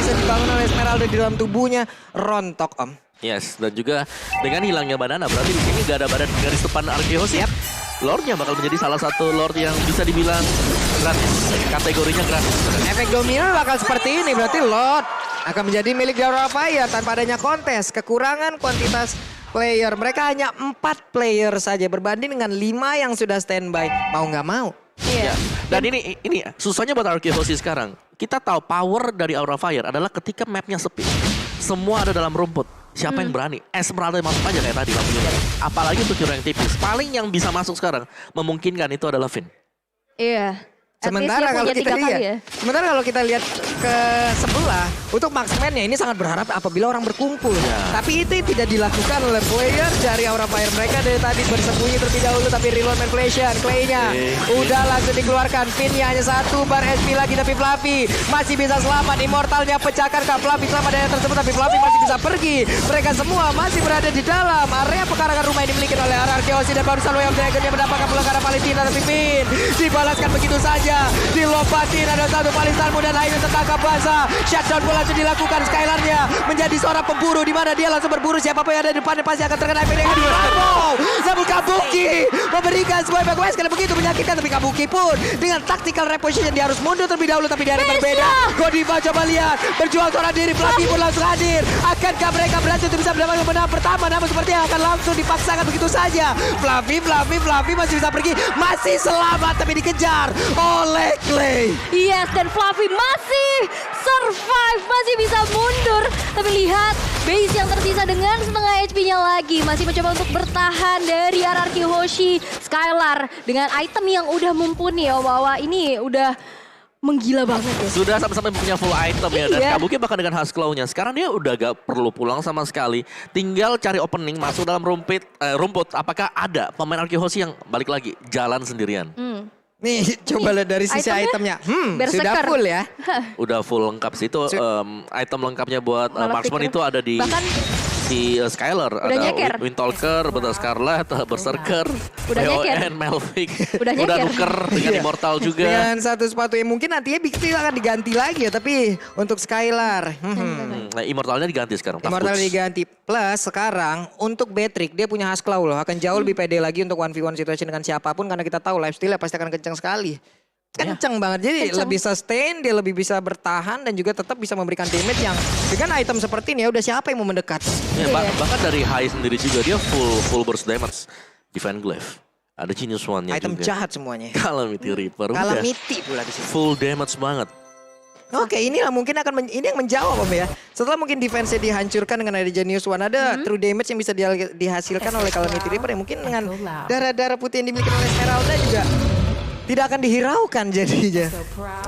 bisa dibangun oleh Esmeralda di dalam tubuhnya rontok Om. Yes, dan juga dengan hilangnya banana berarti di sini gak ada badan garis depan Arkeos ya. Lordnya bakal menjadi salah satu Lord yang bisa dibilang gratis, kategorinya gratis. Efek domino bakal seperti ini, berarti Lord akan menjadi milik Aura Fire tanpa adanya kontes. Kekurangan kuantitas player, mereka hanya 4 player saja berbanding dengan 5 yang sudah standby. Mau nggak mau. Iya. Dan ini susahnya buat Arkeos sekarang. Kita tahu power dari Aura Fire adalah ketika mapnya sepi. Semua ada dalam rumput. Siapa yang berani? Esmeralda masuk aja kayak tadi lampunya. Apalagi untuk hero yang tipis. Paling yang bisa masuk sekarang memungkinkan itu adalah Finn. Iya. Sementara kalau kita lihat ke sebelah untuk marksman-nya ini sangat berharap apabila orang berkumpul. Ya. Tapi itu tidak dilakukan oleh player dari Aura Fire. Mereka dari tadi bersembunyi terlebih dahulu tapi reload manipulation. Clay-nya udah langsung dikeluarkan. Pin-nya hanya 1 bar SP lagi tapi Fluffy masih bisa selamat. Immortalnya pecahkan Kak Fluffy selamat dari tersebut tapi Fluffy masih bisa pergi. Mereka semua masih berada di dalam area pekarangan rumah yang dimiliki oleh Arkeos dan barusan Way of Dragon yang mendapatkan pula karena Valentina tapi Pin dibalaskan begitu saja. Dilompatin ada satu Palistarmu dan akhirnya tertangkap basah. Shutdown pun langsung dilakukan. Skylarnya menjadi seorang pemburu di mana dia langsung berburu siapapun yang ada di depannya pasti akan terkena efek negatif. Namun Kabuki memberikan sebuah efek karena begitu menyakitkan tapi Kabuki pun dengan tactical reposition dia harus mundur terlebih dahulu tapi di area berbeda. Godiva coba lihat berjuang seorang diri Fluffy pun langsung hadir. Akankah mereka berhasil untuk bisa mendapatkan kemenangan pertama namun sepertinya akan langsung dipaksakan begitu saja. Fluffy masih bisa pergi masih selamat tapi dikejar oleh Clay. Yes, dan Fluffy masih survive, masih bisa mundur. Tapi lihat, base yang tersisa dengan setengah HP-nya lagi. Masih mencoba untuk bertahan dari RRQ Hoshi. Skylar dengan item yang udah mumpuni ya, Wawa. Ini udah menggila banget ya. Sudah sampai-sampai punya full item ya. Dan Iya. Kabuki bahkan dengan Husklaw-nya. Sekarang dia udah gak perlu pulang sama sekali. Tinggal cari opening, masuk dalam rumput. Apakah ada pemain Arkeos yang balik lagi jalan sendirian? Nih coba lihat dari sisi itemnya. Sudah Berserker. full ya. Udah full lengkap sih itu item lengkapnya buat Malah marksman pikir. itu ada di Bahkan si Skylar, udah ada nyeker. Windtalker, betul Scarlet, Berserker, Udah nyeker. BON, Melvik, Udah nyeker. nuker dengan Iya. Immortal juga. Dengan satu sepatu yang mungkin nantinya Bigti akan diganti lagi ya. Tapi untuk Skylar. Nah, Immortalnya diganti sekarang. Tough Immortal Boots. diganti. Plus sekarang untuk Beatrix dia punya Husklaw loh. Akan jauh lebih pede lagi untuk 1v1 situation dengan siapapun. Karena kita tahu lifesteal-nya pasti akan kencang sekali. Kenceng banget. Jadi lebih sustain, dia lebih bisa bertahan dan juga tetap bisa memberikan damage yang dengan item seperti ini ya udah siapa yang mau mendekat. Ya, bahkan dari High sendiri juga dia full burst damage. Divine Glaive. Ada Genius One-nya Item juga. jahat semuanya. Calamity Reaper. Udah. Calamity pula di sini. Full damage banget. Oke, inilah mungkin ini yang menjawab Om ya. Setelah mungkin defense-nya dihancurkan dengan ada Genius One, ada true damage yang bisa dihasilkan oleh Calamity Reaper yang mungkin dengan darah-darah putih yang dimiliki oleh Esmeralda juga tidak akan dihiraukan jadinya.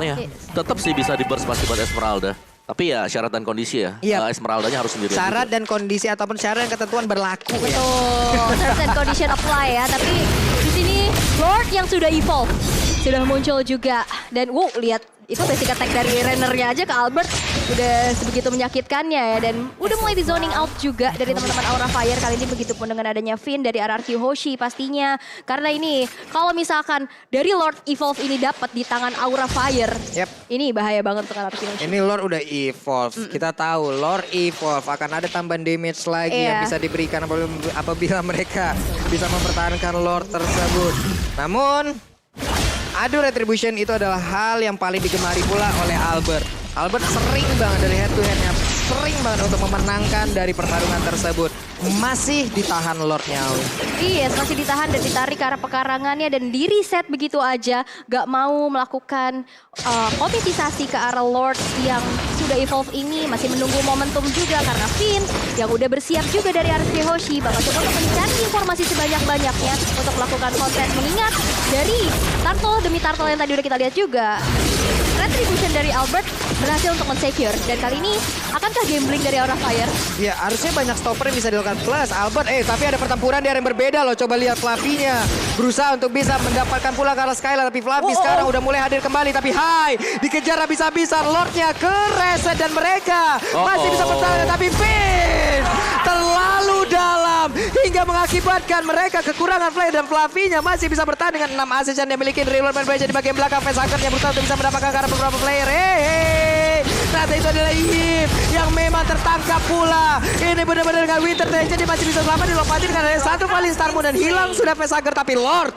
Ya, tetap sih bisa di burst pasti buat Esmeralda. Tapi ya syarat dan kondisi ya. Iya. Esmeraldanya harus sendirian. Syarat juga. dan kondisi ataupun syarat dan ketentuan berlaku ya. Betul, terms and condition apply ya. Tapi di sini Lord yang sudah evolve sudah muncul juga dan lihat itu basic attack dari Rennernya aja ke Albert udah sebegitu menyakitkannya ya dan udah mulai di zoning out juga dari teman-teman Aura Fire kali ini begitupun dengan adanya Finn dari RRQ Hoshi pastinya karena ini kalau misalkan dari Lord Evolve ini dapat di tangan Aura Fire ini bahaya banget untuk RRQ Hoshi. Ini Lord udah evolve. Kita tahu Lord evolve akan ada tambahan damage lagi yang bisa diberikan apabila mereka bisa mempertahankan Lord tersebut. Namun adu retribution itu adalah hal yang paling digemari pula oleh Albert. Albert sering banget dari head to headnya, sering banget untuk memenangkan dari pertarungan tersebut. Masih ditahan Lordnya. Iya, masih ditahan dan ditarik ke arah pekarangannya dan di reset begitu aja. Gak mau melakukan komitisasi ke arah Lord yang sudah evolve ini. Masih menunggu momentum juga karena Finn yang udah bersiap juga dari RRQ Hoshi. Bakal coba untuk mencari informasi sebanyak-banyaknya untuk melakukan kontes. Mengingat dari turtle demi turtle yang tadi udah kita lihat juga. Retribution dari Albert berhasil untuk men-secure. Dan kali ini akankah gambling dari Aura Fire? Ya harusnya banyak stopper yang bisa dilakukan. Plus Albert, tapi ada pertempuran di area yang berbeda loh. Coba lihat Fluffy-nya. Berusaha untuk bisa mendapatkan pula ke arah Skylar. Tapi Fluffy sekarang udah mulai hadir kembali. Tapi dikejar habis-habisan. Lordnya ke reset dan mereka masih bisa bertahan. Tapi Finn terlalu dalam. Hingga mengakibatkan mereka kekurangan play. Dan Fluffy-nya masih bisa bertahan dengan 6 assist yang dimiliki. Reload man di bagian belakang. Face Hunter-nya berusaha untuk bisa mendapatkan ke arah beberapa player. ternyata itu adalah Yip yang memang tertangkap pula. Ini benar-benar dengan Winter Tension dia masih bisa selamat dilompatin karena ada satu kali Star Moon dan hilang sudah Facehugger tapi Lord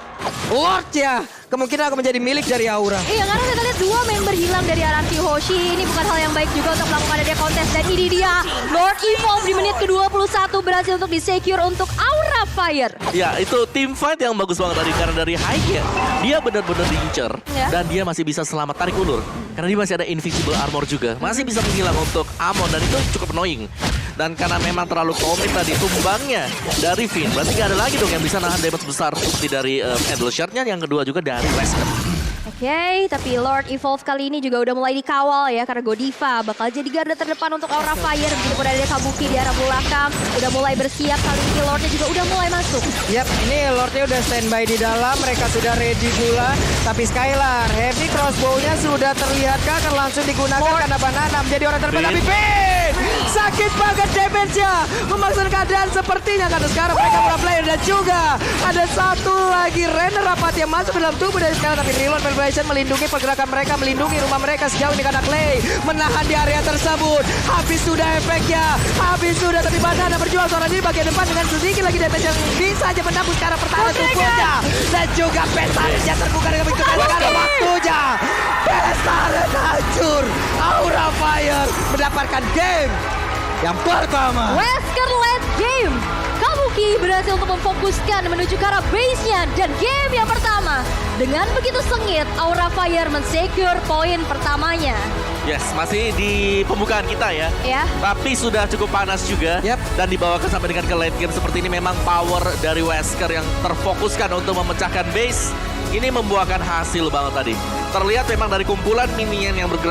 ya kemungkinan akan menjadi milik dari Aura. Iya, karena kita lihat dua member hilang dari RRQ Hoshi. Ini bukan hal yang baik juga untuk melakukan ada kontes. Dan ini dia, Lord Evolve di menit ke-21 berhasil untuk di-secure untuk Aura Fire. Ya, itu team fight yang bagus banget tadi. Karena dari high-nya, dia benar-benar diincer. Ya. Dan dia masih bisa selamat tarik ulur. Karena dia masih ada invisible armor juga. Masih bisa menghilang untuk Amon. Dan itu cukup annoying. Dan karena memang terlalu komit tadi tumbangnya dari Finn. Berarti gak ada lagi dong yang bisa nahan damage besar. Seperti dari Endless Shard-nya. Yang kedua juga dari Wesker. Oke, tapi Lord Evolve kali ini juga udah mulai dikawal ya. Karena Godiva bakal jadi garda terdepan untuk Aura Fire. Begitu pun ada Kabuki di arah belakang. Udah mulai bersiap, kali ini Lordnya juga udah mulai masuk. Yap, ini Lordnya udah standby di dalam. Mereka sudah ready pula. Tapi Skylar, heavy crossbow-nya sudah terlihat akan langsung digunakan karena Banana menjadi orang terdepan. Tapi Finn, sakit banget damage-nya. Memaksa keadaan sepertinya karena sekarang mereka para player. Dan juga ada satu lagi Renner rapat yang masuk ke dalam tubuh dari sekarang. Tapi Reload Celebration melindungi pergerakan mereka, melindungi rumah mereka sejauh ini karena Clay menahan di area tersebut. Habis sudah efeknya, habis sudah, tapi Banana berjuang seorang diri bagian depan dengan sedikit lagi damage yang bisa aja menembus ke arah pertahanan tubuhnya. Dan juga Pestarnya terbuka dengan begitu karena waktunya. Pestaren hancur. Aura Fire mendapatkan game yang pertama. Wesker led game. Kabuki berhasil untuk memfokuskan menuju ke arah base-nya. Dan game yang pertama, dengan begitu sengit, Aura Fire men-secure poin pertamanya. Yes, masih di pembukaan kita ya. Ya. Tapi sudah cukup panas juga. Yap. Dan dibawakan sampai dengan ke late game seperti ini. Memang power dari Wesker yang terfokuskan untuk memecahkan base. Ini membuahkan hasil banget tadi. Terlihat memang dari kumpulan minion yang bergerak